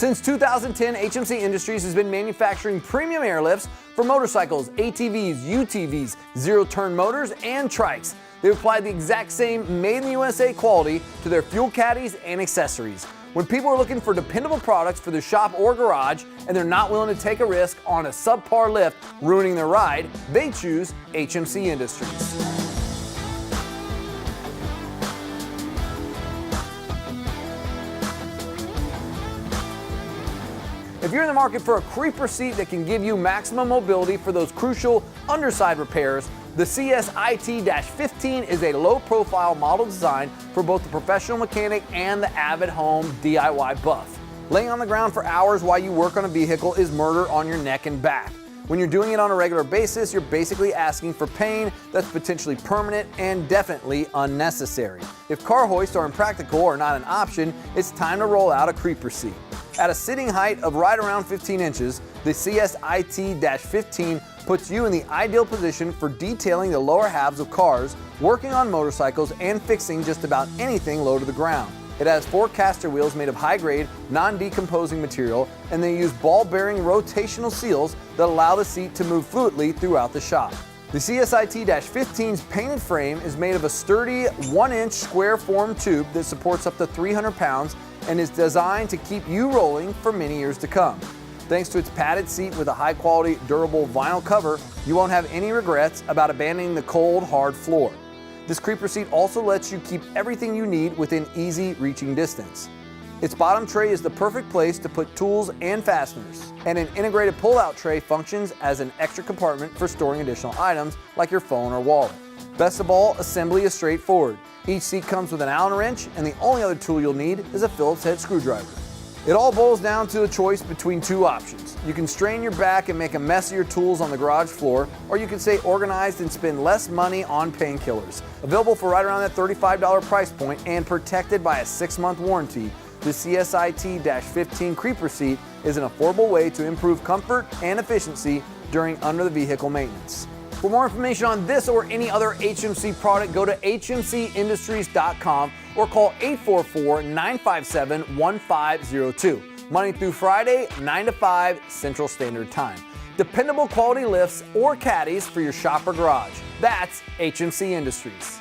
Since 2010, HMC Industries has been manufacturing premium airlifts for motorcycles, ATVs, UTVs, zero-turn motors, and trikes. They've applied the exact same made-in-the-USA quality to their fuel caddies and accessories. When people are looking for dependable products for their shop or garage, and they're not willing to take a risk on a subpar lift ruining their ride, they choose HMC Industries. If you're in the market for a creeper seat that can give you maximum mobility for those crucial underside repairs, the CSIT-15 is a low-profile model designed for both the professional mechanic and the avid home DIY buff. Laying on the ground for hours while you work on a vehicle is murder on your neck and back. When you're doing it on a regular basis, you're basically asking for pain that's potentially permanent and definitely unnecessary. If car hoists are impractical or not an option, it's time to roll out a creeper seat. At a sitting height of right around 15 inches, the CSIT-15 puts you in the ideal position for detailing the lower halves of cars, working on motorcycles, and fixing just about anything low to the ground. It has 4 caster wheels made of high-grade, non-decomposing material, and they use ball-bearing rotational seals that allow the seat to move fluidly throughout the shop. The CSIT-15's painted frame is made of a sturdy 1-inch square form tube that supports up to 300 pounds and is designed to keep you rolling for many years to come. Thanks to its padded seat with a high-quality, durable vinyl cover, you won't have any regrets about abandoning the cold, hard floor. This creeper seat also lets you keep everything you need within easy reaching distance. Its bottom tray is the perfect place to put tools and fasteners, and an integrated pull-out tray functions as an extra compartment for storing additional items like your phone or wallet. Best of all, assembly is straightforward. Each seat comes with an Allen wrench, and the only other tool you'll need is a Phillips head screwdriver. It all boils down to a choice between 2 options. You can strain your back and make a mess of your tools on the garage floor, or you can stay organized and spend less money on painkillers. Available for right around that $35 price point and protected by a 6-month warranty, the CSIT-15 creeper seat is an affordable way to improve comfort and efficiency during under-the-vehicle maintenance. For more information on this or any other HMC product, go to hmcindustries.com or call 844-957-1502. Monday through Friday, 9 to 5 Central Standard Time. Dependable quality lifts or caddies for your shop or garage. That's HMC Industries.